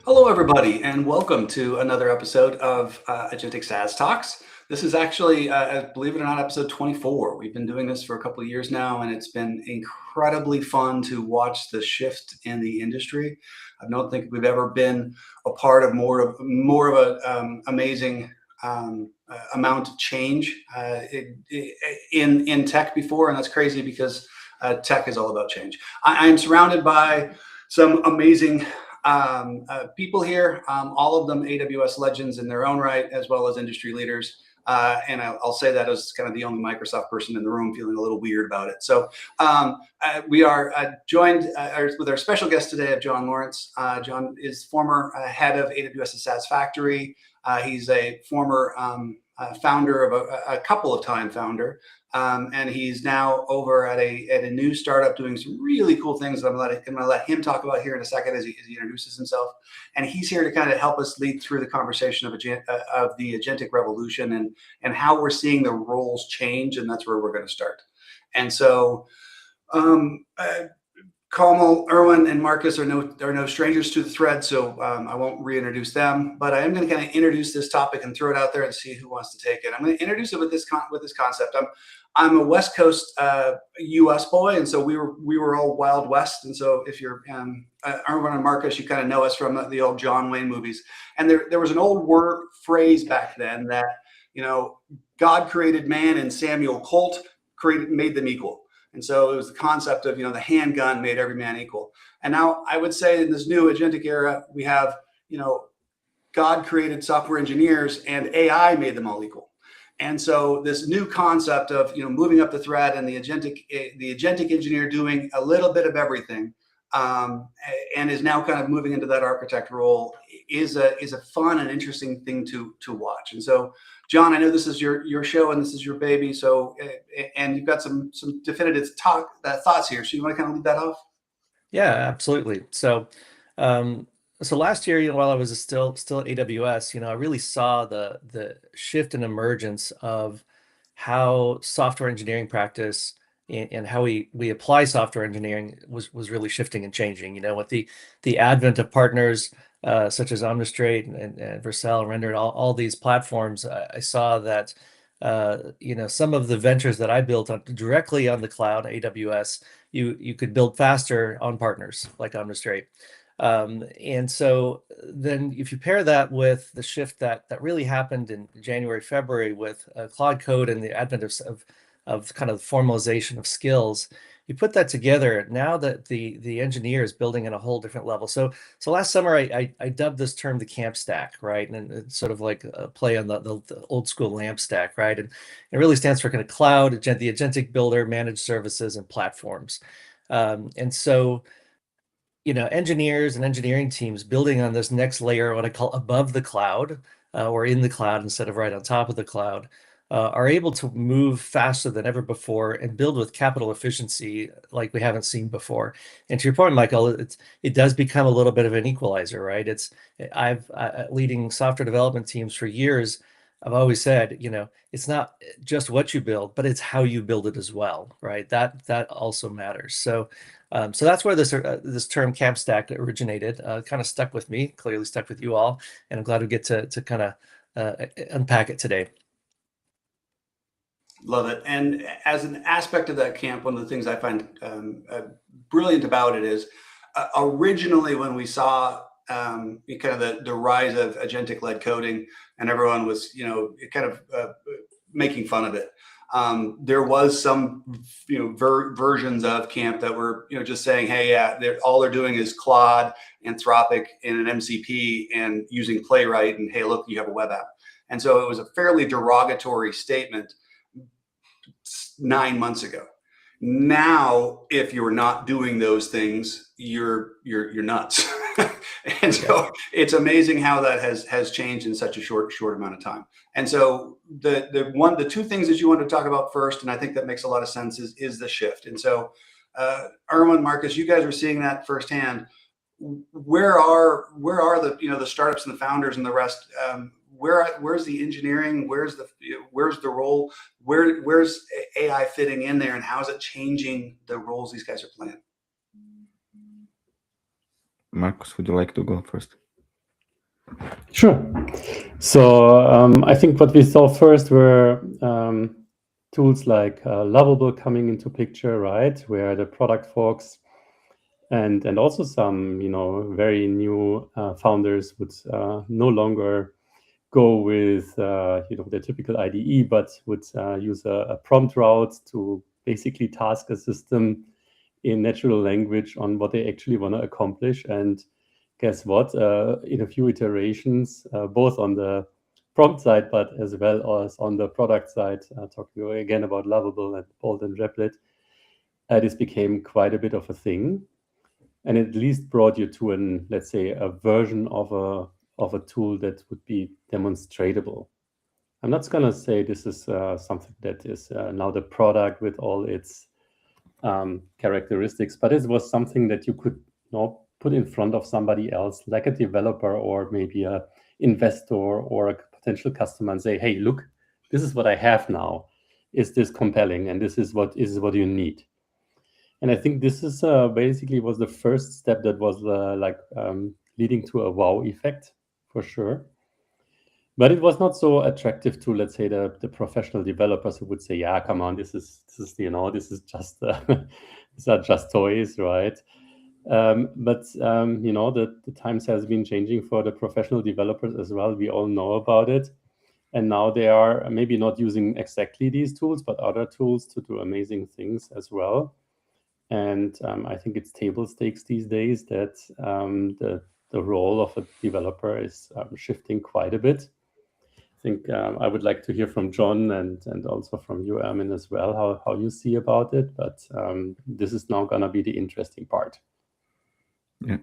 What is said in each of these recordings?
Hello, everybody, and welcome to another episode of Agentic SaaS Talks. This is actually, believe it or not, episode 24. We've been doing this for a couple of years now, and it's been incredibly fun to watch the shift in the industry. I don't think we've ever been a part of more of an amazing amount of change in tech before, and that's crazy because tech is all about change. I am surrounded by some amazing people here, all of them AWS legends in their own right, as well as industry leaders. And I'll say that as kind of the only Microsoft person in the room, feeling a little weird about it. So we are joined with our special guest today of John Lorance. John is former head of AWS SaaS Factory. He's a former founder of a couple of time founder. And he's now over at a new startup doing some really cool things that I'm going to let him talk about here in a second as he introduces himself. And he's here to kind of help us lead through the conversation of the agentic revolution and how we're seeing the roles change, and that's where we're going to start. And so Kamal, Ermin, and Markus are no strangers to the thread, so I won't reintroduce them. But I am going to kind of introduce this topic and throw it out there and see who wants to take it. I'm going to introduce it with this concept. I'm a West Coast U.S. boy, and so we were all Wild West. And so if you're Ermin and Markus, you kind of know us from the old John Wayne movies. And there was an old phrase back then that God created man and Samuel Colt made them equal. And so it was the concept of, the handgun made every man equal. And now I would say in this new agentic era, we have, God created software engineers and AI made them all equal. And so this new concept of, moving up the thread and the agentic engineer doing a little bit of everything and is now kind of moving into that architect role is a fun and interesting thing to watch. And so, John, I know this is your show and this is your baby. So, and you've got some definitive thoughts here. So you want to kind of lead that off? Yeah, absolutely. So last year, while I was still at AWS, I really saw the shift and emergence of how software engineering practice and how we apply software engineering was really shifting and changing. With the advent of partners such as Omnistrate and Vercel, Rendered, all these platforms, I saw that some of the ventures that I built directly on the cloud, AWS, you could build faster on partners like Omnistrate. And so then if you pair that with the shift that really happened in January, February with Claude Code and the advent of kind of formalization of skills, you put that together, now that the engineer is building in a whole different level. So last summer I dubbed this term the CAMPstack, right? And it's sort of like a play on the old school lamp stack, right? And it really stands for kind of cloud, the agentic builder, managed services, and platforms. And so engineers and engineering teams building on this next layer, what I call above the cloud, or in the cloud instead of right on top of the cloud, are able to move faster than ever before and build with capital efficiency like we haven't seen before. And to your point, Michael, it does become a little bit of an equalizer, right? I've leading software development teams for years. I've always said, it's not just what you build, but it's how you build it as well, right? That also matters. So that's where this term CAMPstack originated. Kind of stuck with me, clearly stuck with you all, and I'm glad we get to kind of unpack it today. Love it. And as an aspect of that camp, one of the things I find brilliant about it is originally when we saw kind of the rise of agentic-led coding, and everyone was, kind of making fun of it. There was some, versions of camp that were, just saying, hey, yeah, all they're doing is Claude, Anthropic, and an MCP, and using Playwright, and hey, look, you have a web app. And so it was a fairly derogatory statement 9 months ago. Now, if you're not doing those things, you're nuts. And so it's amazing how that has changed in such a short amount of time. And so the two things that you want to talk about first, and I think that makes a lot of sense, is the shift. And so Ermin, Markus, you guys are seeing that firsthand. Where are the the startups and the founders and the rest? Where's the engineering? Where's the role? Where's AI fitting in there, and how is it changing the roles these guys are playing? Markus, would you like to go first? Sure. So I think what we saw first were tools like Lovable coming into picture, right? Where the product folks and also some, very new founders would no longer go with, the typical IDE, but would use a prompt route to basically task a system in natural language on what they actually want to accomplish. And guess what? In a few iterations, both on the prompt side, but as well as on the product side, talking again about Lovable and Bolt and Replit, this became quite a bit of a thing, and at least brought you to let's say, a version of a tool that would be demonstratable. I'm not going to say this is something that is now the product with all its characteristics, but it was something that you could put in front of somebody else, like a developer or maybe a investor or a potential customer, and say, hey, look, this is what I have now. Is this compelling? And this is what you need. And I think this is basically was the first step that was leading to a wow effect, for sure. But it was not so attractive to, let's say, the professional developers who would say, yeah, come on, this is just these are just toys, right? But the times has been changing for the professional developers as well. We all know about it. And now they are maybe not using exactly these tools, but other tools to do amazing things as well. And I think it's table stakes these days that the role of a developer is shifting quite a bit. I think I would like to hear from John and also from you, Ermin, as well, how you see about it. But this is now going to be the interesting part. Yeah.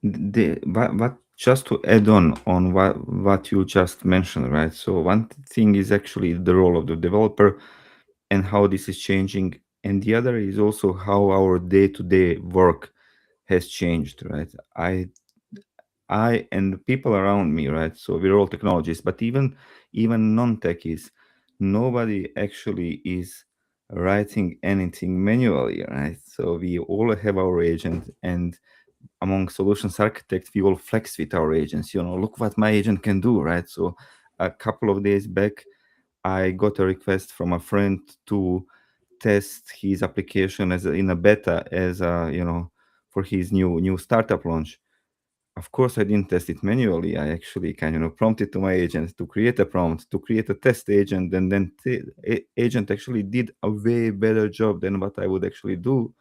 But just to add on what you just mentioned, right? So one thing is actually the role of the developer and how this is changing. And the other is also how our day-to-day work has changed, right? I and the people around me, right? So we're all technologists, but even non-techies, nobody actually is writing anything manually, right? So we all have our agent, and among solutions architects, we all flex with our agents. Look what my agent can do, right? So a couple of days back, I got a request from a friend to test his application in a beta for his new startup launch. Of course, I didn't test it manually. I actually prompted to my agent to create a prompt, to create a test agent, and then agent actually did a way better job than what I would actually do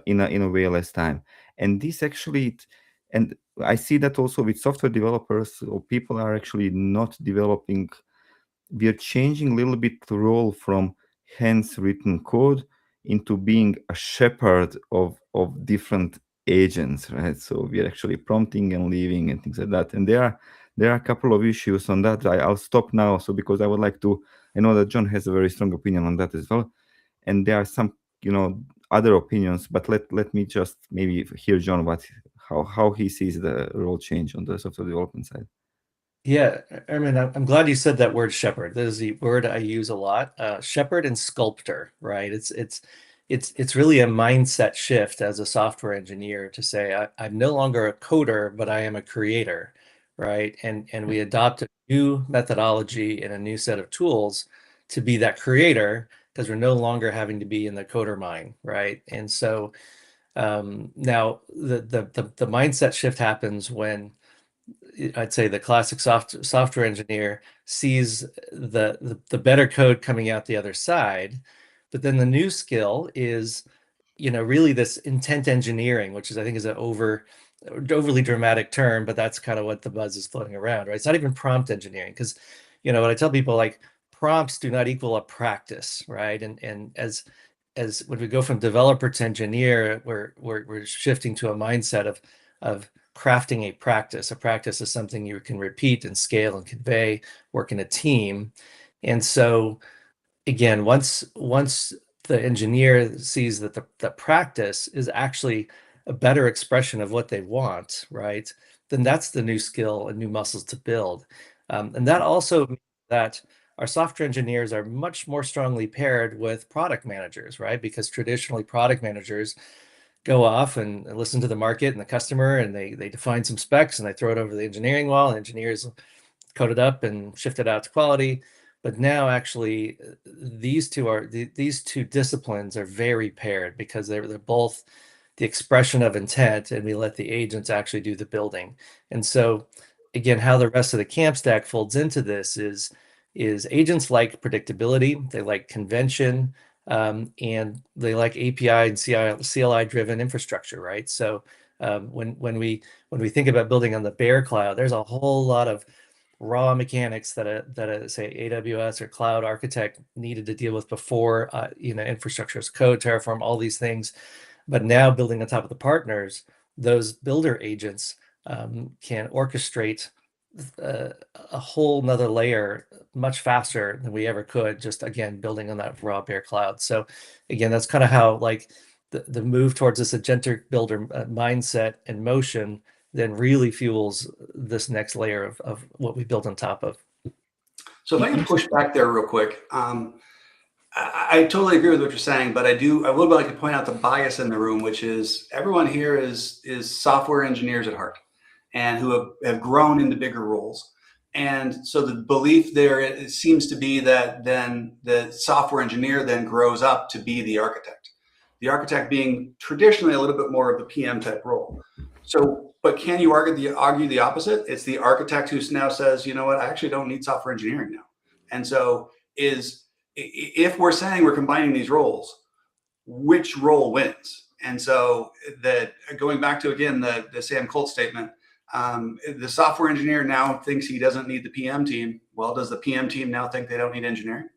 in a way less time. And this actually, and I see that also with software developers, or people are actually not developing. We are changing a little bit the role from hands written code into being a shepherd of different agents, right? So we are actually prompting and leaving and things like that. And there are a couple of issues on that. I'll stop now. So because I would like to, I know that John has a very strong opinion on that as well. And there are some, other opinions, but let me just maybe hear John how he sees the role change on the software development side. Yeah, Ermin, I'm glad you said that word shepherd. That is the word I use a lot. Shepherd and sculptor, right? It's really a mindset shift as a software engineer to say I'm no longer a coder, but I am a creator, right? And we adopt a new methodology and a new set of tools to be that creator because we're no longer having to be in the coder mind, right? And so now the mindset shift happens when I'd say the classic software engineer sees the better code coming out the other side, but then the new skill is, really this intent engineering, which is I think is an overly dramatic term, but that's kind of what the buzz is floating around, right? It's not even prompt engineering because, what I tell people, like, prompts do not equal a practice, right? And as when we go from developer to engineer, we're shifting to a mindset of crafting a practice. A practice is something you can repeat and scale and convey, work in a team. And so again, once the engineer sees that the practice is actually a better expression of what they want, right? Then that's the new skill and new muscles to build. And that also means that our software engineers are much more strongly paired with product managers, right? Because traditionally product managers go off and listen to the market and the customer, and they define some specs and they throw it over the engineering wall, and engineers code it up and shift it out to quality. But now actually these two disciplines are very paired, because they're both the expression of intent, and we let the agents actually do the building. And so again, how the rest of the CAMPstack folds into this is agents like predictability, they like convention, and they like API and CLI driven infrastructure, right? So when we think about building on the Bear cloud, there's a whole lot of raw mechanics that a say AWS or cloud architect needed to deal with before, infrastructure as code, Terraform, all these things. But now building on top of the partners, those builder agents can orchestrate a whole nother layer much faster than we ever could, just again building on that raw Bear cloud. So again, that's kind of how like the move towards this agentic builder mindset and motion then really fuels this next layer of what we build on top of. So if I can push back there real quick, I totally agree with what you're saying, but I would like to point out the bias in the room, which is everyone here is software engineers at heart, and who have grown into bigger roles. And so the belief there, it seems to be that then the software engineer then grows up to be the architect. The architect being traditionally a little bit more of the PM type role. So, but can you argue the opposite? It's the architect who now says, you know what, I actually don't need software engineering now. And so if we're saying we're combining these roles, which role wins? And so that, going back to, again, the Sam Colt statement, the software engineer now thinks he doesn't need the PM team. Well, does the PM team now think they don't need engineering?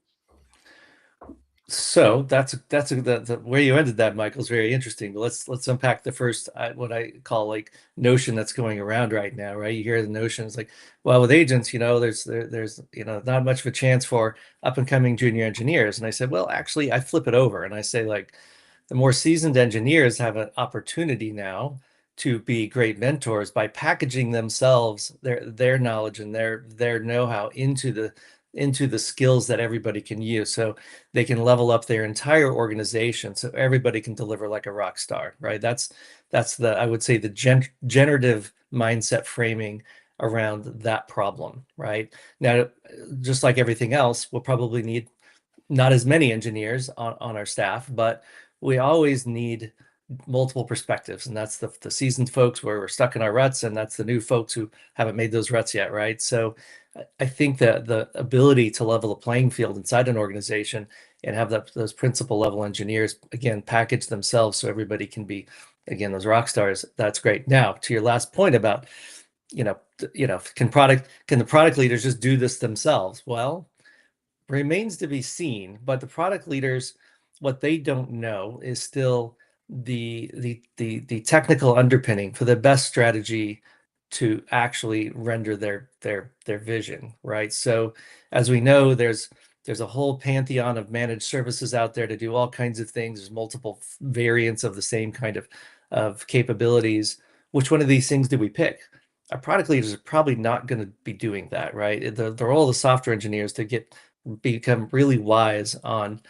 So that's the where you ended that, Michael, is very interesting. But let's unpack the first what I call like notion that's going around right now, right? You hear the notion, it's like, well, with agents, there's not much of a chance for up and coming junior engineers. And I said, well, actually, I flip it over and I say, like, the more seasoned engineers have an opportunity now to be great mentors by packaging themselves, their knowledge and their know-how into the skills that everybody can use, so they can level up their entire organization so everybody can deliver like a rock star, right? That's the, I would say, the generative mindset framing around that problem, right? Now, just like everything else, we'll probably need not as many engineers on our staff, but we always need multiple perspectives, and that's the seasoned folks where we're stuck in our ruts, and that's the new folks who haven't made those ruts yet, right? So I think that the ability to level the playing field inside an organization and have those principal level engineers, again, package themselves so everybody can be, again, those rock stars, that's great. Now, to your last point about, can the product leaders just do this themselves? Well, remains to be seen, but the product leaders, what they don't know is still the technical underpinning for the best strategy to actually render their vision, right? So as we know, there's a whole pantheon of managed services out there to do all kinds of things. There's multiple variants of the same kind of capabilities. Which one of these things do we pick? Our product leaders are probably not going to be doing that, right? The role of the software engineers to become really wise on,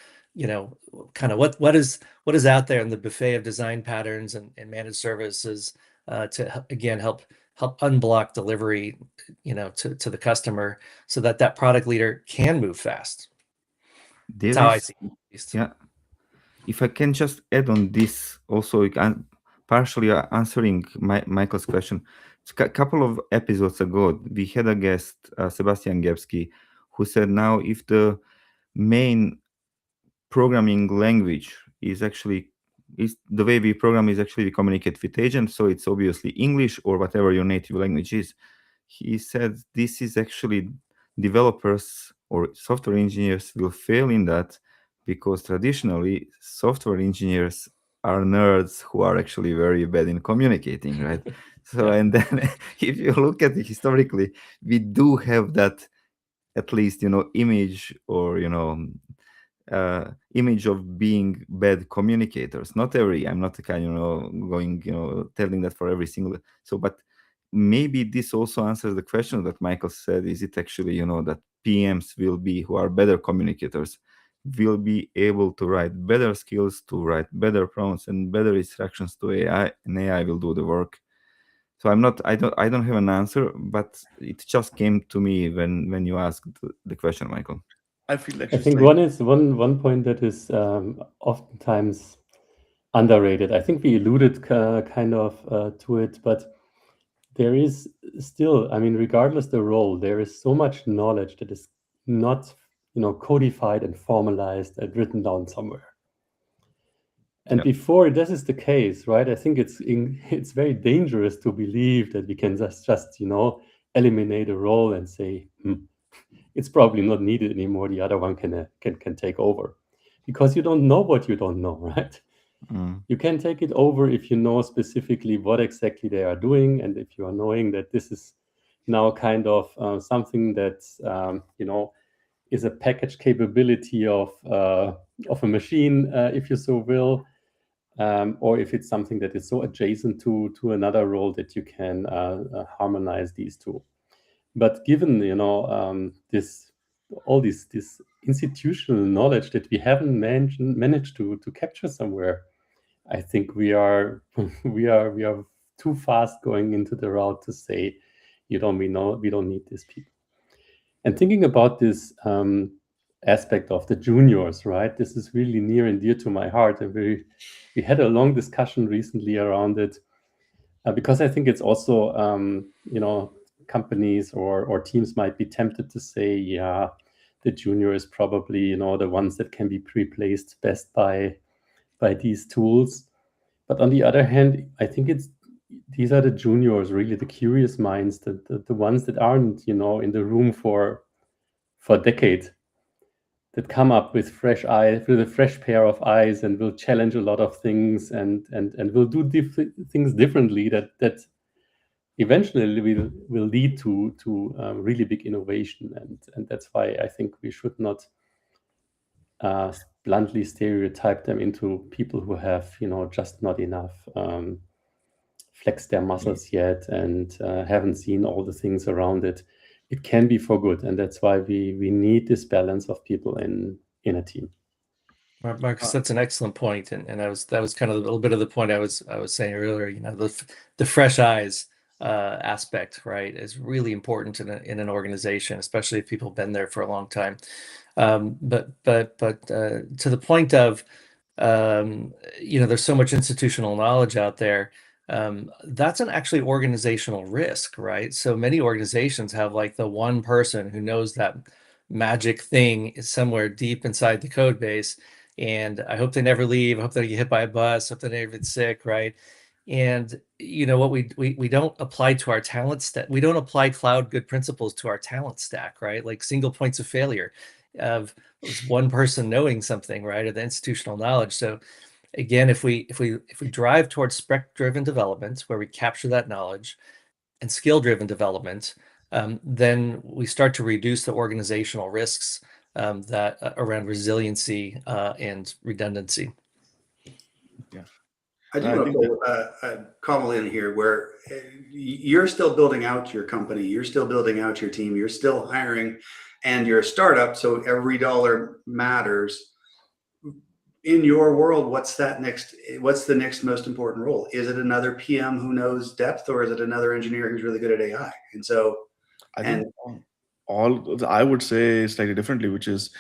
kind of what is out there in the buffet of design patterns and managed services, to again help unblock delivery, to the customer, so that product leader can move fast. That's how I see it, at least. Yeah. If I can just add on this also, partially answering Michael's question. A couple of episodes ago, we had a guest, Sebastian Gebski, who said, now if the main programming language is the way we program is actually we communicate with agents, so it's obviously English or whatever your native language is. He said this is actually developers or software engineers will fail in that, because traditionally software engineers are nerds who are actually very bad in communicating, right? So yeah. And then if you look at it historically, we do have that, at least, image or, image of being bad communicators. Not every, I'm not the kind, going, telling that for every single, but maybe this also answers the question that Michael said, is it actually, that PMs will be who are better communicators? will be able to write better skills, to write better prompts and better instructions to AI, and AI will do the work. So I don't have an answer, but it just came to me when you asked the question, Michael. I feel like I think one point that is oftentimes underrated. I think we alluded kind of to it, but there is still, I mean, regardless the role, there is so much knowledge that is not, codified and formalized and written down somewhere. And Yeah. before this is the case, right? I think it's very dangerous to believe that we can just eliminate a role and say it's probably not needed anymore. The other one can take over, because you don't know what you don't know, right? You can take it over if you know specifically what exactly they are doing, and if you are knowing that this is now kind of something that is a package capability of a machine, if you so will, or if it's something that is so adjacent to another role that you can harmonize these two. But given all this institutional knowledge that we haven't managed to capture somewhere, I think we are too fast going into the route to say, we don't need these people. And thinking about this aspect of the juniors, right? This is really near and dear to my heart, and we had a long discussion recently around it, because I think it's also companies or teams might be tempted to say, yeah, the junior is probably the ones that can be replaced best by these tools. But on the other hand, I think these are the juniors, really the curious minds, the ones that aren't in the room for a decade, that come up with fresh eyes, with a fresh pair of eyes, and will challenge a lot of things and will do things differently that eventually will lead to really big innovation. And that's why I think we should not bluntly stereotype them into people who have just not enough flexed their muscles yet and haven't seen all the things around it. It can be for good, and that's why we need this balance of people in a team. Markus, that's an excellent point, and that was kind of a little bit of the point I was saying earlier. The fresh eyes aspect, right, is really important in an organization, especially if people have been there for a long time. But to the point of there's so much institutional knowledge out there. That's an actually organizational risk, right? So many organizations have like the one person who knows that magic thing is somewhere deep inside the code base, and I hope they never leave. I hope they get hit by a bus. I hope they never get sick, right? And what we don't apply to our talent stack. We don't apply cloud good principles to our talent stack, right? Like single points of failure of one person knowing something, right, or the institutional knowledge. So again, if we drive towards spec-driven development, where we capture that knowledge, and skill-driven development, then we start to reduce the organizational risks that around resiliency and redundancy. Yeah. I do want to pull Kamal in here, where you're still building out your company, you're still building out your team, you're still hiring, and you're a startup, so every dollar matters. In your world, what's the next most important role? Is it another PM who knows depth, or is it another engineer who's really good at AI? And so, I think I would say slightly differently, which is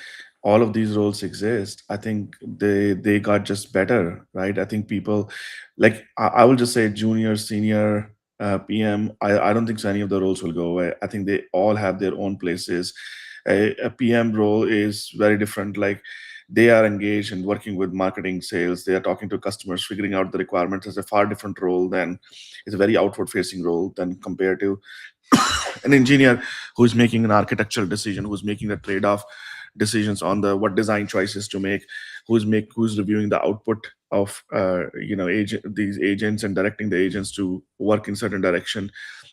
all of these roles exist. I think they got just better, right? I think people, like I will just say junior, senior, PM. I don't think so any of the roles will go away. I think they all have their own places. A PM role is very different. Like they are engaged in working with marketing, sales. They are talking to customers, figuring out the requirements. Is a far different role than it's a very outward facing role than compared to an engineer who's making an architectural decision, who's making the trade-off decisions on the what design choices to make, who's reviewing the output of these agents and directing the agents to work in certain direction,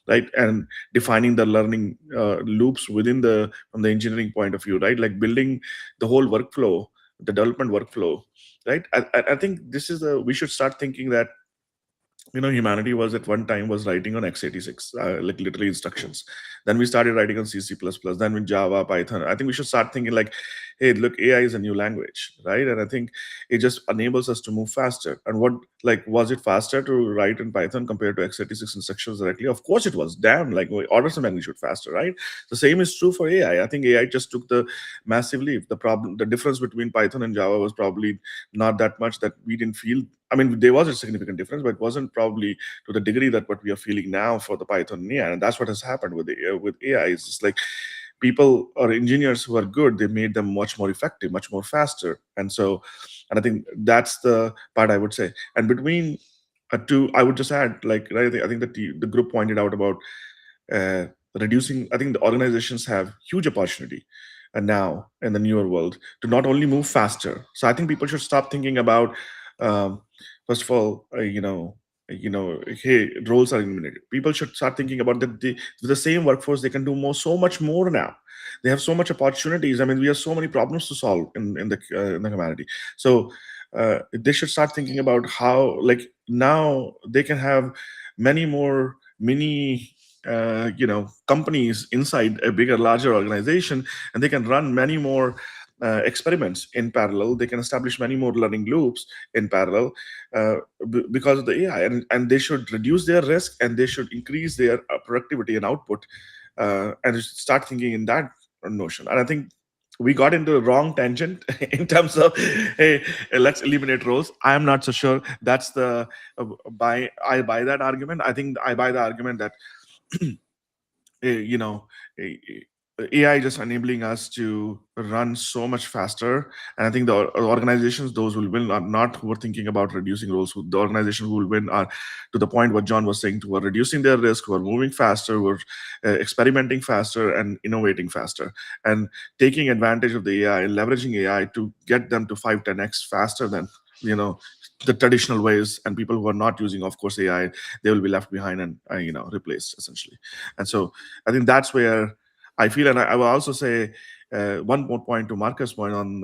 right? And defining the learning loops from the engineering point of view, right? Like building the whole workflow, the development workflow, right? I think this is we should start thinking that humanity was at one time was writing on x86, like literally instructions. Then we started writing on C++, then with Java, Python. I think we should start thinking like hey, look, AI is a new language, right? And I think it just enables us to move faster. And what, like, was it faster to write in Python compared to x86 instructions directly? Of course it was. Damn, like orders of magnitude faster, right? The same is true for AI. I think AI just took the massive leap. The difference between Python and Java was probably not that much that we didn't feel. I mean, there was a significant difference, but it wasn't probably to the degree that what we are feeling now for the Python and AI. And that's what has happened with AI. It's just like people or engineers who are good, they made them much more effective, much more faster. And I think that's the part I would say. And between two, I would just add, like, right, I think that the group pointed out about uh, reducing. I think the organizations have huge opportunity and now in the newer world to not only move faster. So I think people should stop thinking about, um, first of all, hey, roles are eliminated. People should start thinking about that with the same workforce they can do so much more now. They have so much opportunities. I mean, we have so many problems to solve in the humanity. So they should start thinking about how, like, now they can have many more mini companies inside a bigger, larger organization, and they can run many more experiments in parallel. They can establish many more learning loops in parallel because of the AI, and they should reduce their risk and they should increase their productivity and output, and start thinking in that notion. And I think we got into the wrong tangent in terms of, hey, let's eliminate roles. I'm not so sure that's the I buy that argument. I think I buy the argument that you know, AI just enabling us to run so much faster. And I think the organizations, those who will win, are not who are thinking about reducing roles. The organizations who will win are, to the point what John was saying, who are reducing their risk, who are moving faster, who are experimenting faster and innovating faster, and taking advantage of the AI and leveraging AI to get them to 5-10x faster than the traditional ways. And people who are not using, of course, AI, they will be left behind and replaced essentially. And so I think that's where I feel. And I will also say one more point to Markus' point on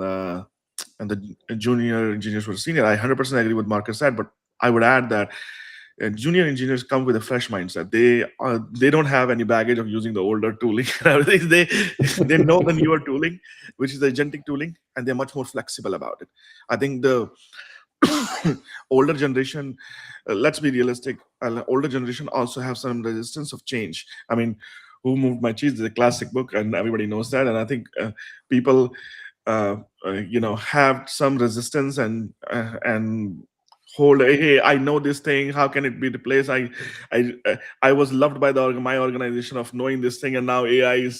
and the junior engineers versus senior. I 100% agree with Markus said, but I would add that junior engineers come with a fresh mindset. They don't have any baggage of using the older tooling. they know the newer tooling, which is the agentic tooling, and they're much more flexible about it. I think the older generation, let's be realistic, older generation also have some resistance of change. I mean, Who Moved My Cheese is a classic book, and everybody knows that. And I think people have some resistance and hold, hey, I know this thing, how can it be replaced? I was loved by my organization of knowing this thing, and now AI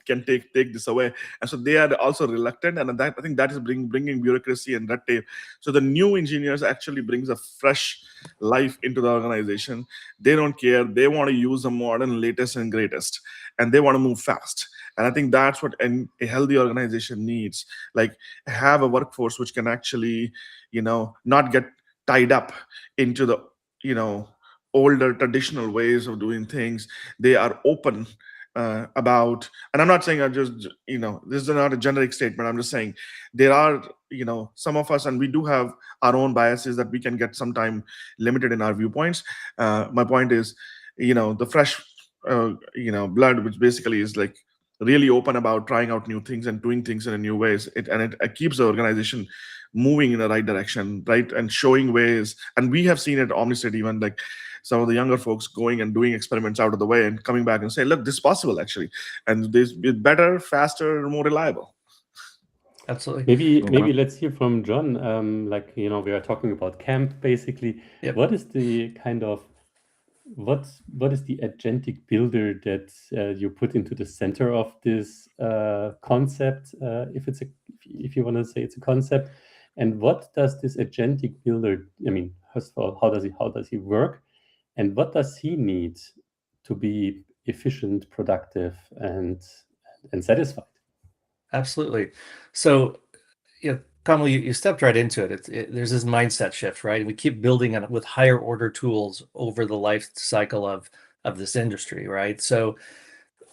can take this away. And so they are also reluctant, and I think that is bringing bureaucracy and red tape. So the new engineers actually brings a fresh life into the organization. They don't care. They want to use the modern, latest and greatest, and they want to move fast. And I think that's what a healthy organization needs. Like, have a workforce which can actually not get tied up into the older traditional ways of doing things. They are open about, and I'm not saying this is not a generic statement. I'm just saying there are some of us, and we do have our own biases that we can get sometime limited in our viewpoints. My point is, the fresh blood, which basically is like really open about trying out new things and doing things in a new ways. It keeps the organization moving in the right direction, right, and showing ways. And we have seen it at Omnistrate, even like some of the younger folks going and doing experiments out of the way and coming back and say, look, this is possible actually, and this is better, faster, more reliable. Absolutely. Maybe let's hear from John. We are talking about camp basically. Yep. What is the kind of what is the agentic builder that you put into the center of this concept, if you want to say it's a concept, and what does this agentic builder, I mean, first of all, how does he work, and what does he need to be efficient, productive, and satisfied? Absolutely. So, Kamal, you stepped right into it. There's this mindset shift, right? We keep building on it with higher order tools over the life cycle of this industry, right? So,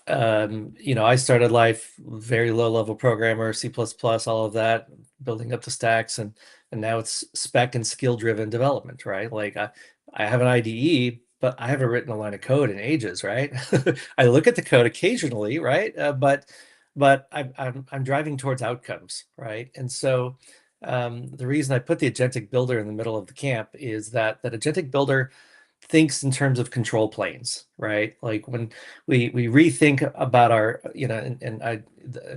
I started life very low level programmer, C++, all of that, building up the stacks, and now it's spec and skill driven development, right? Like I have an IDE, but I haven't written a line of code in ages, right? I look at the code occasionally, right? But but I'm driving towards outcomes, right? And so the reason I put the Agentic Builder in the middle of the camp is that Agentic Builder thinks in terms of control planes, right? Like when we rethink about our, and I'm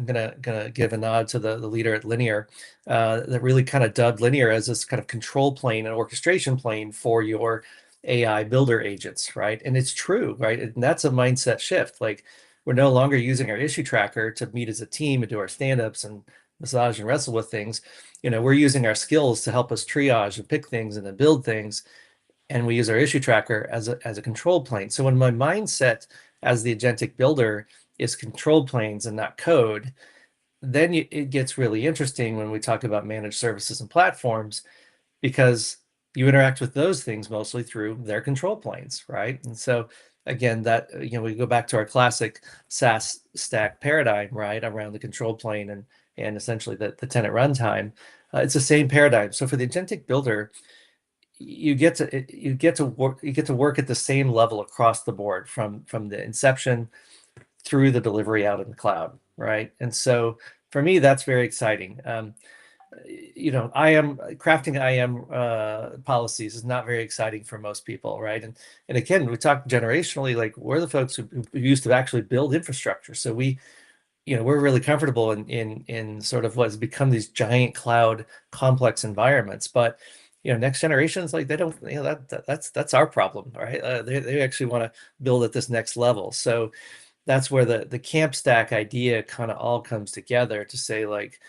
gonna give a nod to the leader at Linear that really kind of dubbed Linear as this kind of control plane and orchestration plane for your AI builder agents, right? And it's true, right? And that's a mindset shift. Like we're no longer using our issue tracker to meet as a team and do our stand-ups and massage and wrestle with things. We're using our skills to help us triage and pick things and then build things. And we use our issue tracker as a control plane. So when my mindset as the agentic builder is control planes and not code, then it gets really interesting when we talk about managed services and platforms, because you interact with those things mostly through their control planes, right? And so again, that we go back to our classic SaaS stack paradigm, right, around the control plane and essentially the tenant runtime. It's the same paradigm. So for the agentic builder, you get to work at the same level across the board from the inception through the delivery out in the cloud, right? And so for me, that's very exciting. Crafting IAM policies is not very exciting for most people, right? And again, we talk generationally, like we're the folks who used to actually build infrastructure, so we're really comfortable in sort of what has become these giant cloud complex environments. But next generations, like they don't, that's our problem, right? They actually want to build at this next level. So that's where the CAMPstack idea kind of all comes together to say, like,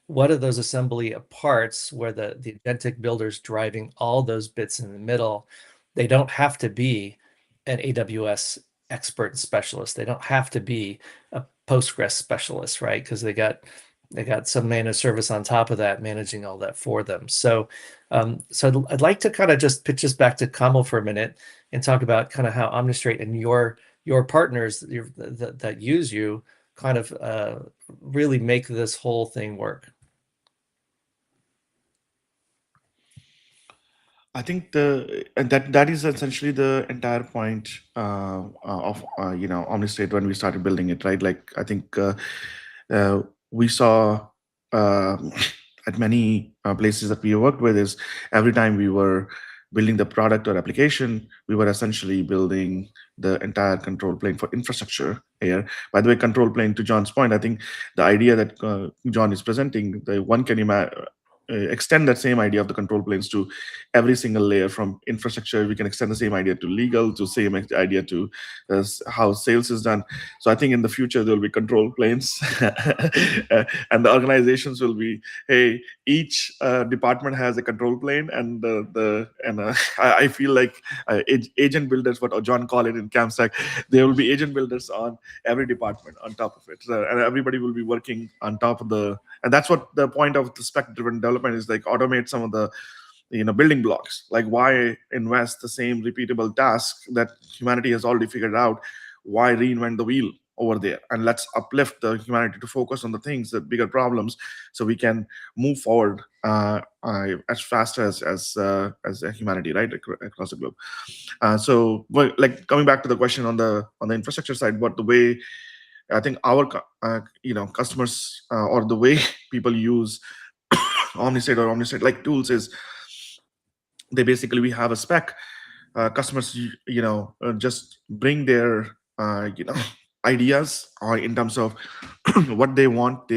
what are those assembly of parts where the agentic builder's driving all those bits in the middle? They don't have to be an AWS expert and specialist. They don't have to be a Postgres specialist, right? Because they got some managed service on top of that, managing all that for them. So I'd like to kind of just pitch this back to Kamal for a minute and talk about kind of how Omnistrate and your partners that use you kind of really make this whole thing work. I think that is essentially the entire point of Omnistate when we started building it, right? Like I think we saw at many places that we worked with is every time we were building the product or application, we were essentially building the entire control plane for infrastructure here. By the way, control plane, to John's point, I think the idea that John is presenting, the one can extend that same idea of the control planes to every single layer. From infrastructure, we can extend the same idea to legal, to same idea to how sales is done. So I think in the future there will be control planes and the organizations will be, hey, each department has a control plane, and I feel like agent builders, what John called it in CAMPstack, there will be agent builders on every department on top of it, and everybody will be working on top of and that's what the point of the spec-driven development is, like automate some of the building blocks. Like why invest the same repeatable task that humanity has already figured out? Why reinvent the wheel over there? And let's uplift the humanity to focus on the things, the bigger problems, so we can move forward as fast as a humanity, right, across the globe. So like coming back to the question on the infrastructure side, what the way I think our customers or the way people use Omnistrate or Omnistrate like tools is we have a spec. Customers just bring their ideas in terms of what they want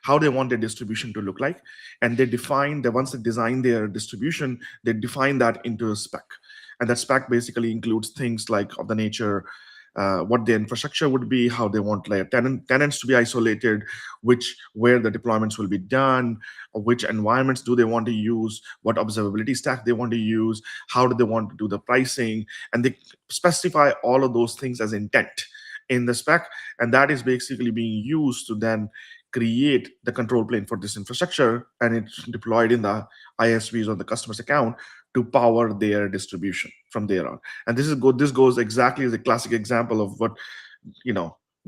how they want their distribution to look like, and they define that. Once they design their distribution, they define that into a spec, and that spec basically includes things like of the nature what the infrastructure would be, how they want layer tenants to be isolated, where the deployments will be done, which environments do they want to use, what observability stack they want to use, how do they want to do the pricing, and they specify all of those things as intent in the spec, and that is basically being used to then create the control plane for this infrastructure, and it's deployed in the ISVs or the customer's account to power their distribution from there on. And this goes exactly as a classic example of what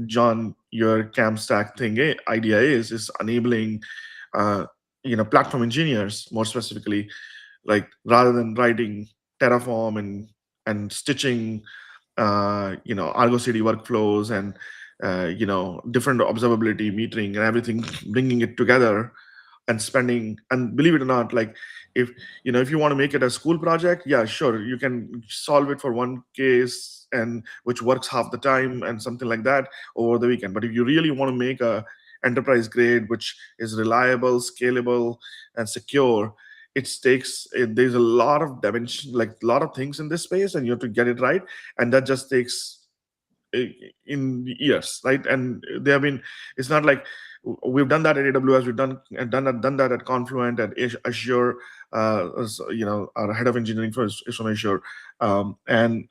John, your CAMPstack idea is enabling platform engineers, more specifically, like rather than writing Terraform and stitching Argo CD workflows and different observability, metering, and everything, bringing it together and spending. And believe it or not, like if you want to make it a school project, yeah, sure, you can solve it for one case and which works half the time and something like that over the weekend. But if you really want to make a enterprise grade which is reliable, scalable, and secure, there's a lot of dimension, like a lot of things in this space, and you have to get it right, and that just takes in years, right? And they have been, it's not like we've done that at AWS, we've done that at Confluent, at Azure. Our head of engineering is from Azure, and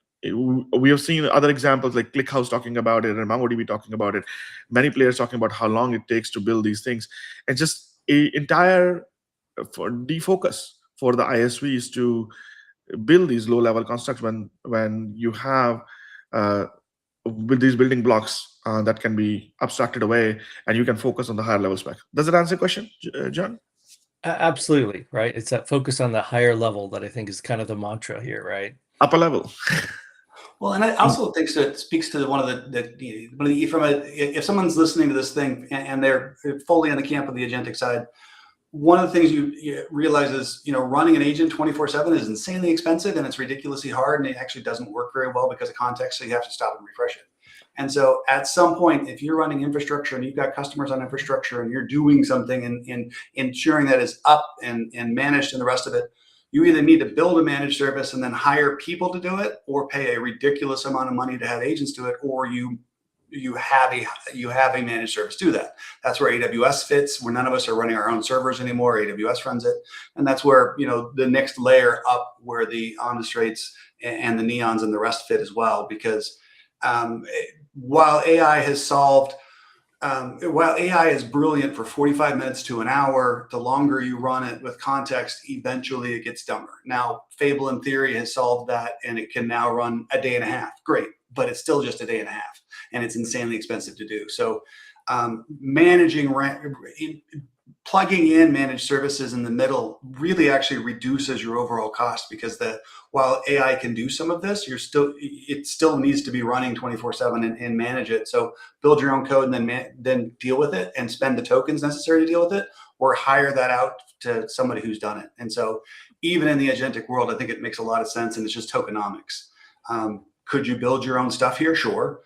we have seen other examples like ClickHouse talking about it and MongoDB talking about it. Many players talking about how long it takes to build these things, and just a entire for defocus for the ISVs to build these low-level constructs when you have with these building blocks that can be abstracted away, and you can focus on the higher level spec. Does it answer your question, John? Absolutely, right. It's that focus on the higher level that I think is kind of the mantra here, right? Upper level. Well, and I also think so. It speaks to one of if someone's listening to this thing and they're fully in the camp of the agentic side, one of the things you realize is, running an agent 24/7 is insanely expensive, and it's ridiculously hard, and it actually doesn't work very well because of context. So you have to stop and refresh it. And so at some point, if you're running infrastructure and you've got customers on infrastructure and you're doing something and ensuring that is up and managed and the rest of it, you either need to build a managed service and then hire people to do it, or pay a ridiculous amount of money to have agents do it, or you have a managed service do that. That's where AWS fits, where none of us are running our own servers anymore. AWS runs it. And that's where, the next layer up, where the Omnistrates and the Neons and the rest fit as well. Because while AI is brilliant for 45 minutes to an hour, the longer you run it with context, eventually it gets dumber. Now, Fable in theory has solved that, and it can now run a day and a half. Great, but it's still just a day and a half, and it's insanely expensive to do. So plugging in managed services in the middle really actually reduces your overall cost, because while AI can do some of this, it still needs to be running 24/7 and manage it. So build your own code and then deal with it and spend the tokens necessary to deal with it, or hire that out to somebody who's done it. And so even in the agentic world, I think it makes a lot of sense, and it's just tokenomics. Could you build your own stuff here? Sure.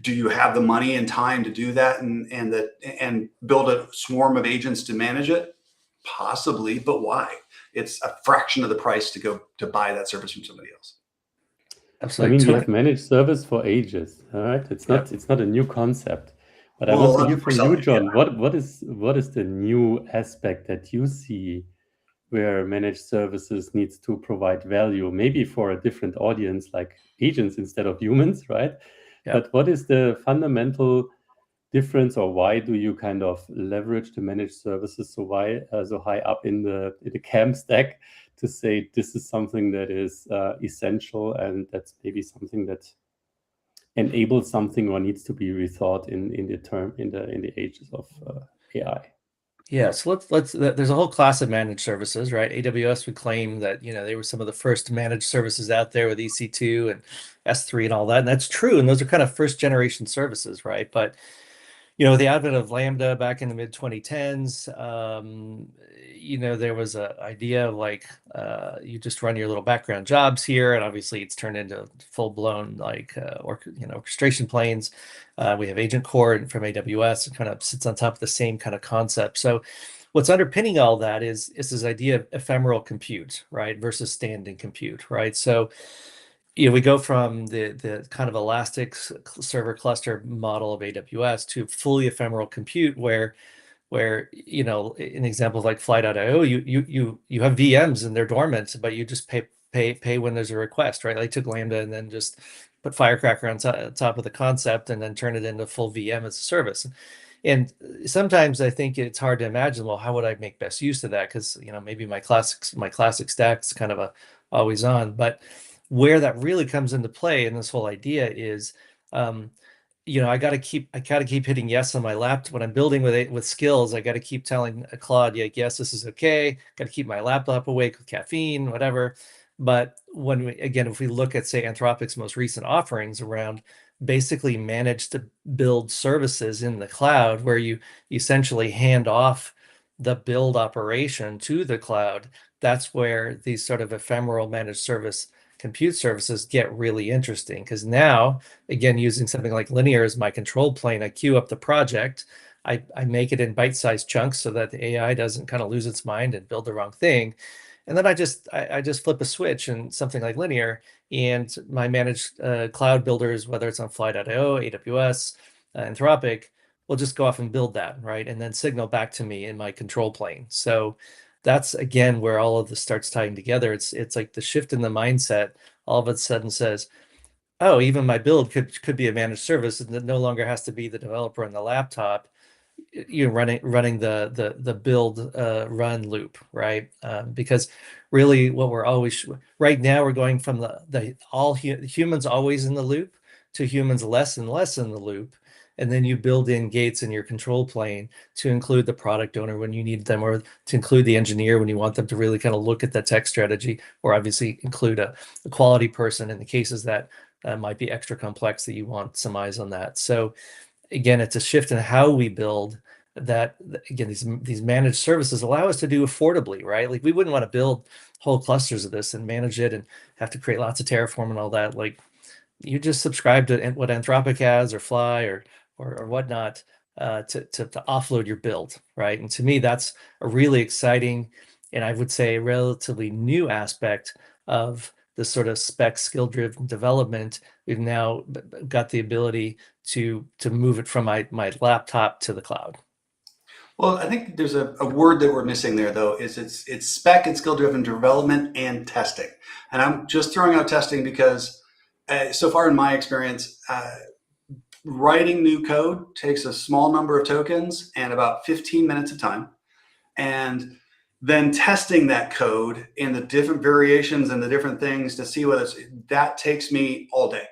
Do you have the money and time to do that and build a swarm of agents to manage it? Possibly, but why? It's a fraction of the price to buy that service from somebody else. Absolutely. We have managed service for ages, all right? It's not a new concept. But I want to hear from you, John. Yeah. What is the new aspect that you see where managed services needs to provide value, maybe for a different audience, like agents instead of humans, right? Yep. But what is the fundamental difference, or why do you kind of leverage the managed services so high up in the CAMPstack to say this is something that is essential, and that's maybe something that enables something or needs to be rethought in the ages of AI? Yeah, so let's there's a whole class of managed services, right? AWS would claim that, they were some of the first managed services out there with EC2 and S3 and all that. And that's true. And those are kind of first generation services, right? But, the advent of Lambda back in the mid 2010s, there was an idea of like, you just run your little background jobs here. And obviously it's turned into full blown orchestration planes. We have Agent Core from AWS. It kind of sits on top of the same kind of concept. So what's underpinning all that is this idea of ephemeral compute, right, versus standing compute, right? So we go from the kind of elastic server cluster model of AWS to fully ephemeral compute, where in examples like Fly.io, you have VMs and they're dormant, but you just pay when there's a request, right? They took Lambda and then just put Firecracker on top of the concept and then turn it into full VM as a service. And sometimes I think it's hard to imagine, well, how would I make best use of that? Because maybe my classic stack's kind of a always on. But where that really comes into play in this whole idea is, I got to keep hitting yes on my laptop when I'm building with skills. I got to keep telling Claude, yes, this is okay. Got to keep my laptop awake with caffeine, whatever. But if we look at, say, Anthropic's most recent offerings around basically manage to build services in the cloud where you essentially hand off the build operation to the cloud, that's where these sort of ephemeral managed service compute services get really interesting. Because now, again, using something like Linear as my control plane, I queue up the project, I make it in bite-sized chunks so that the AI doesn't kind of lose its mind and build the wrong thing. And then I just flip a switch in something like Linear, and my managed cloud builders, whether it's on Fly.io, AWS, Anthropic, will just go off and build that, right? And then signal back to me in my control plane. So that's, again, where all of this starts tying together. It's like the shift in the mindset all of a sudden says, oh, even my build could be a managed service, and it no longer has to be the developer on the laptop, running the build run loop, right? Because really what we're always right now, we're going from the humans always in the loop to humans less and less in the loop. And then you build in gates in your control plane to include the product owner when you need them, or to include the engineer when you want them to really kind of look at the tech strategy, or obviously include a quality person in the cases that might be extra complex that you want some eyes on that. So again, it's a shift in how we build that. Again, these managed services allow us to do affordably, right? Like we wouldn't want to build whole clusters of this and manage it and have to create lots of Terraform and all that. Like you just subscribe to what Anthropic has, or Fly, or whatnot, to offload your build, right? And to me, that's a really exciting, and I would say relatively new aspect of this sort of spec skill-driven development. We've now got the ability to move it from my laptop to the cloud. Well, I think there's a word that we're missing there, though, is it's spec and skill-driven development and testing. And I'm just throwing out testing because so far in my experience, writing new code takes a small number of tokens and about 15 minutes of time. And then testing that code in the different variations and the different things to see whether that takes me all day.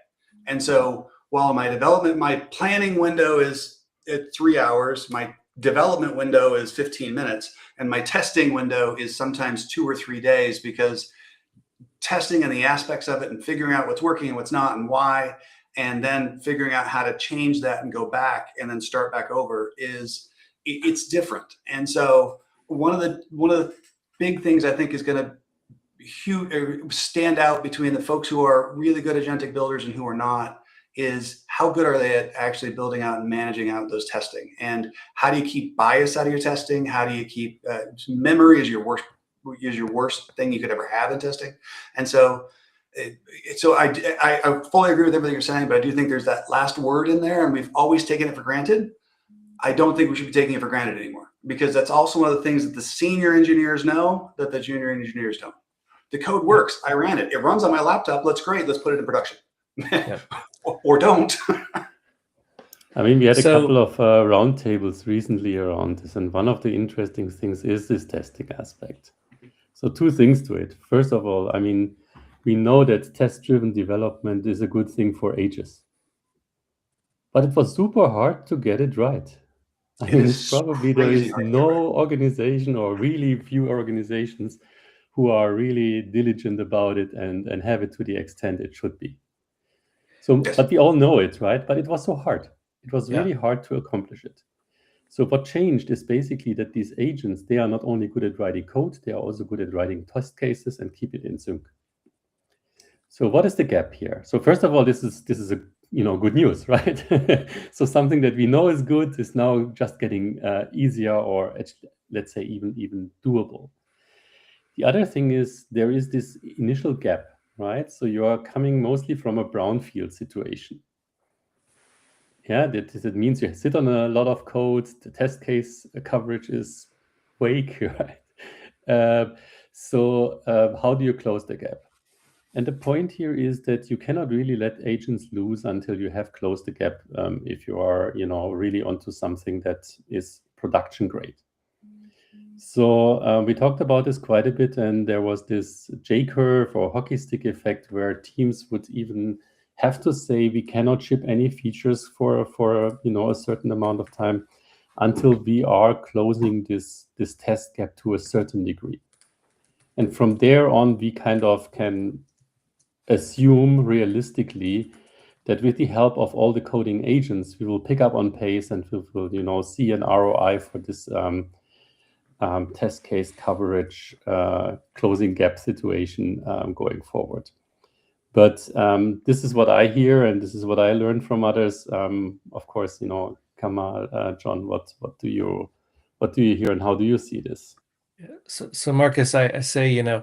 And so while my planning window is at 3 hours, my development window is 15 minutes, and my testing window is sometimes 2 or 3 days, because testing and the aspects of it and figuring out what's working and what's not and why, and then figuring out how to change that and go back and then start back over it's different. And so one of the big things I think is going to stand out between the folks who are really good agentic builders and who are not is how good are they at actually building out and managing out those testing, and how do you keep bias out of your testing? How do you keep memory is your worst thing you could ever have in testing? And so I fully agree with everything you're saying, but I do think there's that last word in there, and we've always taken it for granted. I don't think we should be taking it for granted anymore, because that's also one of the things that the senior engineers know that the junior engineers don't. The code works. I ran it. It runs on my laptop. That's great. Let's put it in production. Yeah. or don't. I mean, we had a couple of roundtables recently around this, and one of the interesting things is this testing aspect. So 2 things to it. First of all, I mean, we know that test-driven development is a good thing for ages. But it was super hard to get it right. I mean, it's probably there is no organization, or really few organizations, who are really diligent about it and have it to the extent it should be. So, but we all know it, right? But it was so hard. It was really hard to accomplish it. So what changed is basically that these agents, they are not only good at writing code, they are also good at writing test cases and keep it in sync. So what is the gap here? So first of all, this is a good news, right? So something that we know is good is now just getting easier, or let's say even doable. The other thing is there is this initial gap, right? So you are coming mostly from a brownfield situation. Yeah, that means you sit on a lot of code. The test case coverage is weak, right? So how do you close the gap? And the point here is that you cannot really let agents loose until you have closed the gap. If you are, really onto something that is production grade. So we talked about this quite a bit, and there was this J-curve or hockey stick effect where teams would even have to say we cannot ship any features for a certain amount of time until we are closing this test gap to a certain degree. And from there on, we kind of can assume realistically that with the help of all the coding agents, we will pick up on pace and we will, see an ROI for this test case coverage, closing gap situation going forward. But this is what I hear, and this is what I learned from others. Of course, Kamal, John, what do you hear, and how do you see this? So Markus, I say,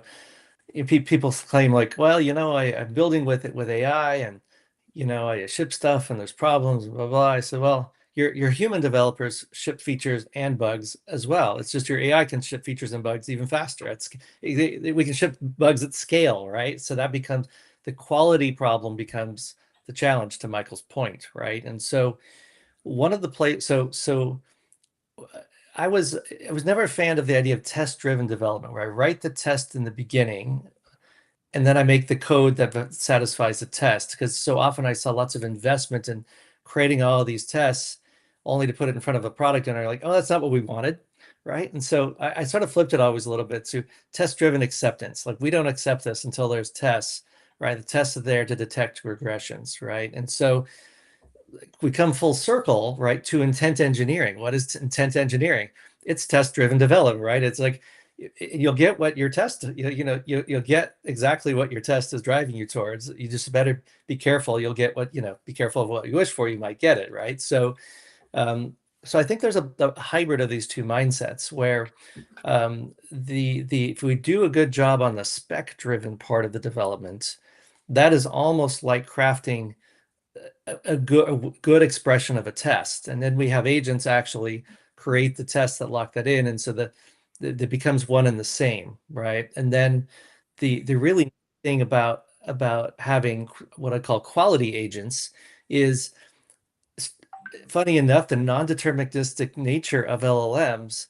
people claim like, well, I'm building with AI, and I ship stuff and there's problems, blah blah. I said, well, your human developers ship features and bugs as well. It's just your AI can ship features and bugs even faster. We can ship bugs at scale, right? So that becomes the quality problem becomes the challenge, to Michael's point, right? And so one of the so I was never a fan of the idea of test-driven development, where I write the test in the beginning and then I make the code that satisfies the test, because so often I saw lots of investment in creating all of these tests only to put it in front of a product owner like, oh, that's not what we wanted, right? And so I sort of flipped it always a little bit to test-driven acceptance. Like, we don't accept this until there's tests, right? The tests are there to detect regressions, right? And so we come full circle, right, to intent engineering. What is intent engineering? It's test-driven development, right? It's like, you'll get what your test, you'll get exactly what your test is driving you towards. You just better be careful. You'll get what, be careful of what you wish for, you might get it, right? So I think there's a hybrid of these two mindsets where if we do a good job on the spec-driven part of the development, that is almost like crafting a good expression of a test, and then we have agents actually create the tests that lock that in, and so that becomes one and the same, right? And then the really thing about having what I call quality agents is, funny enough, the non-deterministic nature of LLMs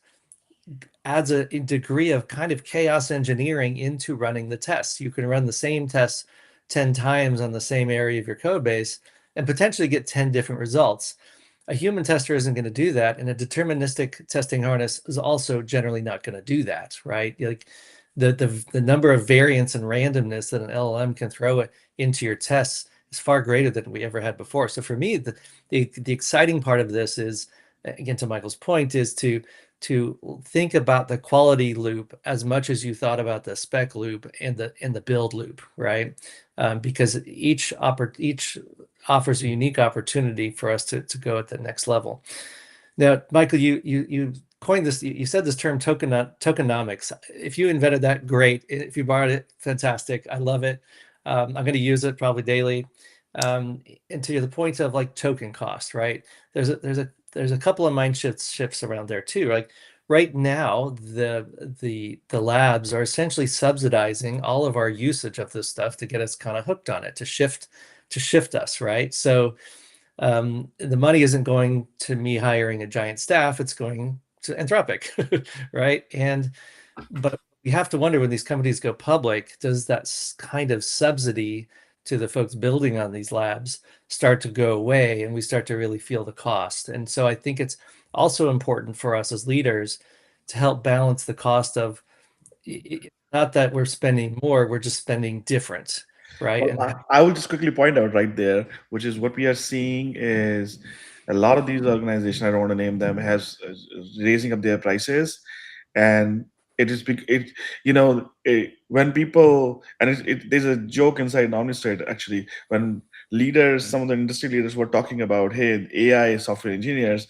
adds a degree of kind of chaos engineering into running the tests. You can run the same tests 10 times on the same area of your code base and potentially get 10 different results. A human tester isn't going to do that, and a deterministic testing harness is also generally not going to do that, right? Like, the number of variance and randomness that an LLM can throw into your tests is far greater than we ever had before. So for me, the exciting part of this is, again, to Michael's point, is to think about the quality loop as much as you thought about the spec loop and the build loop, right? Because each offers a unique opportunity for us to go at the next level. Now, Michael, you coined this. You said this term tokenomics. If you invented that, great. If you borrowed it, fantastic. I love it. I'm going to use it probably daily. And to the point of like token cost, right? There's a couple of mind shifts around there too. Like, right now, the labs are essentially subsidizing all of our usage of this stuff to get us kind of hooked on it, to shift us, right? So the money isn't going to me hiring a giant staff; it's going to Anthropic, right? But you have to wonder, when these companies go public, does that kind of subsidy to the folks building on these labs start to go away, and we start to really feel the cost? And so I think it's also important for us as leaders to help balance the cost of, not that we're spending more, we're just spending different, right? Well, I will just quickly point out right there, which is what we are seeing is a lot of these organizations, I don't want to name them, has raising up their prices, and it is when people, and there's a joke inside Omnistrate actually, when leaders, some of the industry leaders were talking about, hey, AI software engineers,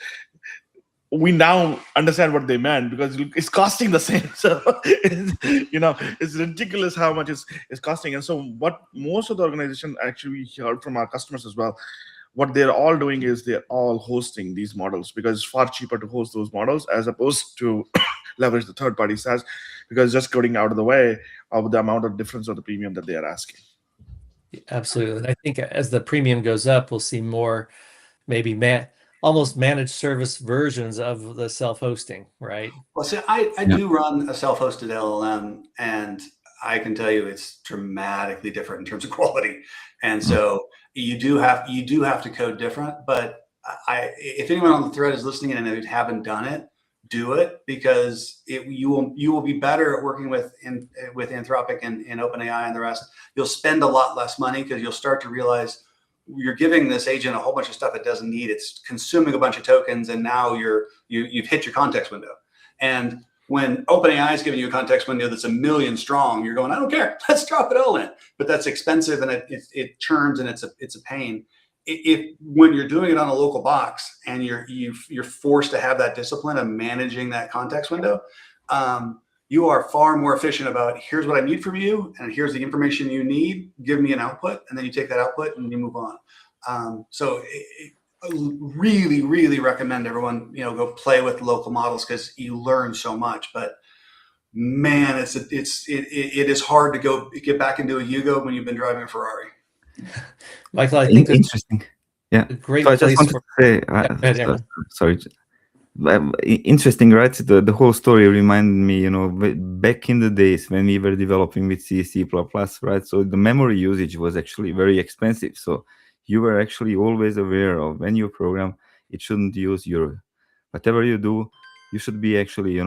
we now understand what they meant, because it's costing the same. So it's ridiculous how much it's costing. And so what most of the organization, actually we heard from our customers as well, what they're all doing is they're all hosting these models, because it's far cheaper to host those models as opposed to leverage the third-party SaaS, because just getting out of the way of the amount of difference of the premium that they are asking. Absolutely. And I think as the premium goes up, we'll see more maybe almost managed service versions of the self-hosting, right? Well, so I do run a self-hosted LLM, and I can tell you it's dramatically different in terms of quality. And so you do have to code different. But if anyone on the thread is listening and they haven't done it, do it, because you will be better at working with Anthropic and OpenAI and the rest. You'll spend a lot less money because you'll start to realize you're giving this agent a whole bunch of stuff it doesn't need. It's consuming a bunch of tokens, and now you've hit your context window. And when OpenAI is giving you a context window that's 1 million strong, you're going, I don't care, let's drop it all in. But that's expensive, and it churns, and it's a pain. If when you're doing it on a local box and you're forced to have that discipline of managing that context window, you are far more efficient about, here's what I need from you, and here's the information you need. Give me an output, and then you take that output and you move on. So I really, really recommend everyone, go play with local models, because you learn so much. But man, it is hard to get back into a Yugo when you've been driving a Ferrari. Michael, I think that's Interesting. Yeah. a great So I just place wanted for. to say, Yeah, go ahead, Ermin. sorry. Interesting, right? The whole story reminded me, back in the days when we were developing with C, C++, right? So the memory usage was actually very expensive. So you were actually always aware of, when you program, it shouldn't use your, whatever you do, you should be actually,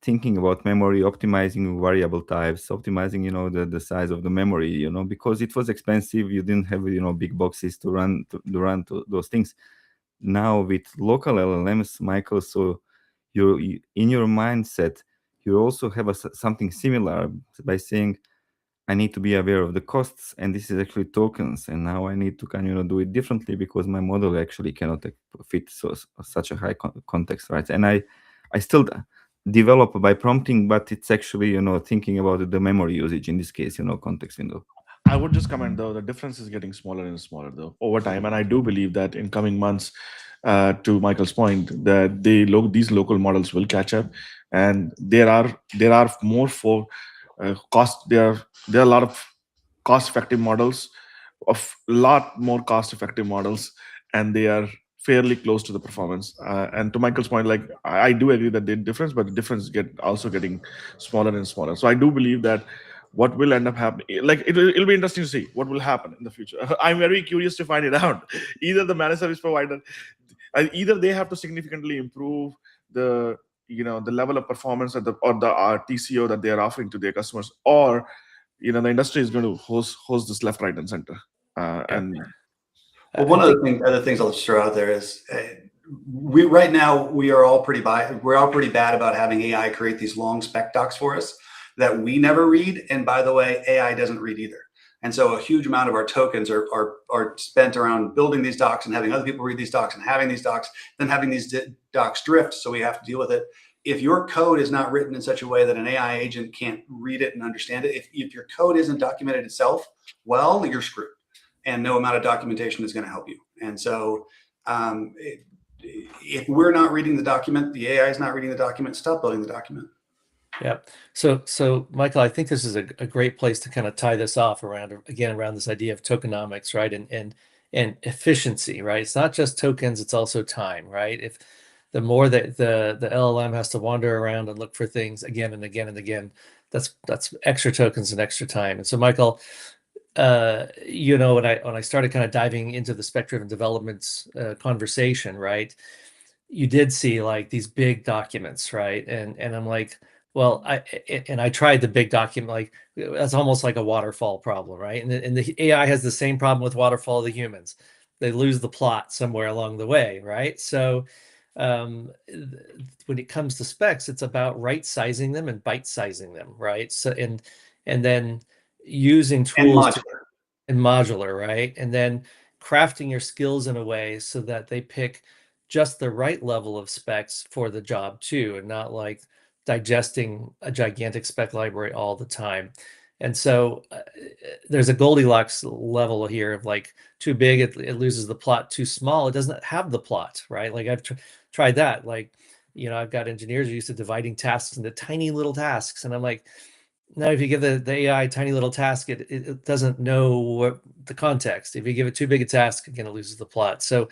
thinking about memory, optimizing variable types, optimizing, the size of the memory, because it was expensive. You didn't have, big boxes to run those things. Now with local LLMs, Michael, so you in your mindset, you also have something similar by saying, I need to be aware of the costs, and this is actually tokens, and now I need to kind of do it differently because my model actually cannot fit such a high context, right? And I still develop by prompting, but it's actually thinking about the memory usage in this case, context window. I would just comment, though, the difference is getting smaller and smaller, though, over time. And I do believe that in coming months, to Michael's point, that these local models will catch up, and there are more for cost. There are a lot of cost-effective models, of lot more cost-effective models, and they are fairly close to the performance. And to Michael's point, like I do agree that the difference, but the difference also getting smaller and smaller. So I do believe that what will end up happening, like it'll be interesting to see what will happen in the future. I'm very curious to find it out. Either the managed service provider, either they have to significantly improve the the level of performance or the TCO that they are offering to their customers, or the industry is going to host this left, right, and center. And well, one of the other things I'll just throw out there is right now we're all pretty bad about having AI create these long spec docs for us that we never read. And by the way, AI doesn't read either. And so a huge amount of our tokens are spent around building these docs and having other people read these docs and having these docs, then having these docs drift. So we have to deal with it. If your code is not written in such a way that an AI agent can't read it and understand it, if your code isn't documented itself, well, you're screwed. And no amount of documentation is going to help you. And so if we're not reading the document, the AI is not reading the document, stop building the document. Yeah. So Michael, I think this is a great place to kind of tie this off around this idea of tokenomics, right? And efficiency, right? It's not just tokens, it's also time, right? If the more that the LLM has to wander around and look for things again and again and again, that's extra tokens and extra time. And so Michael, when I started kind of diving into the spec-driven developments conversation, right? You did see like these big documents, right? And I'm like, well, I tried the big document, like that's almost like a waterfall problem, right? And the AI has the same problem with waterfall of the humans. They lose the plot somewhere along the way, right? So when it comes to specs, it's about right sizing them and bite sizing them, right? So and then using tools and modular, right? And then crafting your skills in a way so that they pick just the right level of specs for the job too, and not like digesting a gigantic spec library all the time. And so there's a Goldilocks level here of like too big, it loses the plot, too small, it doesn't have the plot, right? Like I've tried that. Like, I've got engineers who are used to dividing tasks into tiny little tasks. And I'm like, now if you give the AI a tiny little task, it doesn't know what the context. If you give it too big a task, again, it loses the plot. So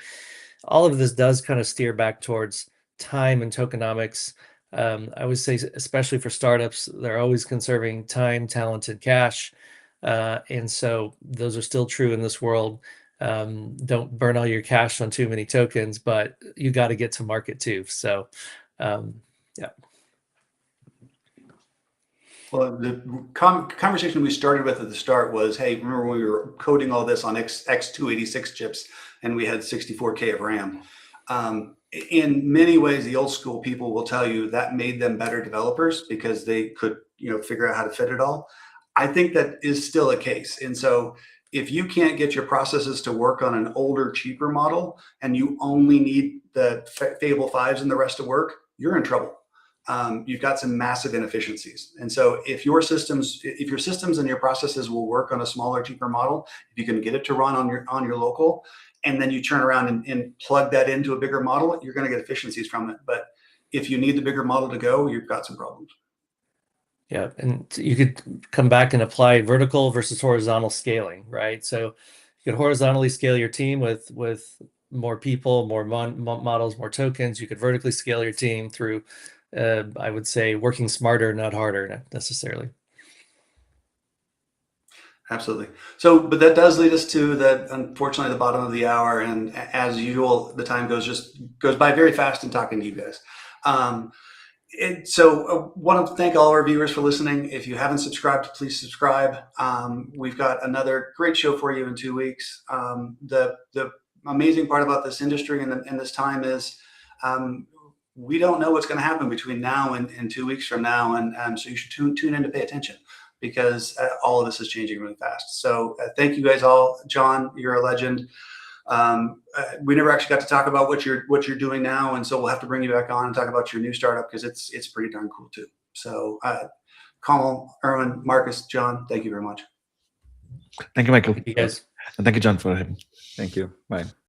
all of this does kind of steer back towards time and tokenomics. I would say, especially for startups, they're always conserving time, talent, and cash. And so those are still true in this world. Don't burn all your cash on too many tokens, but you got to get to market too. So, yeah. Well, the conversation we started with at the start was, hey, remember when we were coding all this on X286 chips and we had 64K of RAM? In many ways, the old school people will tell you that made them better developers because they could, figure out how to fit it all. I think that is still a case. And so if you can't get your processes to work on an older, cheaper model, and you only need the Fable 5s and the rest to work, you're in trouble. You've got some massive inefficiencies. And so if your systems and your processes will work on a smaller, cheaper model, if you can get it to run on your local, and then you turn around and plug that into a bigger model, you're going to get efficiencies from it. But if you need the bigger model to go, you've got some problems. Yeah, and you could come back and apply vertical versus horizontal scaling, right? So you could horizontally scale your team with more people, more models, more tokens. You could vertically scale your team through, I would say, working smarter, not harder necessarily. Absolutely. So, but that does lead us to unfortunately, the bottom of the hour. And as usual, the time goes by very fast in talking to you guys. So want to thank all our viewers for listening. If you haven't subscribed, please subscribe. We've got another great show for you in 2 weeks. The amazing part about this industry and this time is we don't know what's going to happen between now and 2 weeks from now. And so you should tune in to pay attention, because all of this is changing really fast. So thank you guys all. John, you're a legend. We never actually got to talk about what you're doing now, and so we'll have to bring you back on and talk about your new startup, because it's pretty darn cool too. So Kamal, Ermin, Markus, John, thank you very much. Thank you, Michael. Thank you guys. And thank you, John, for having me. Thank you. Bye.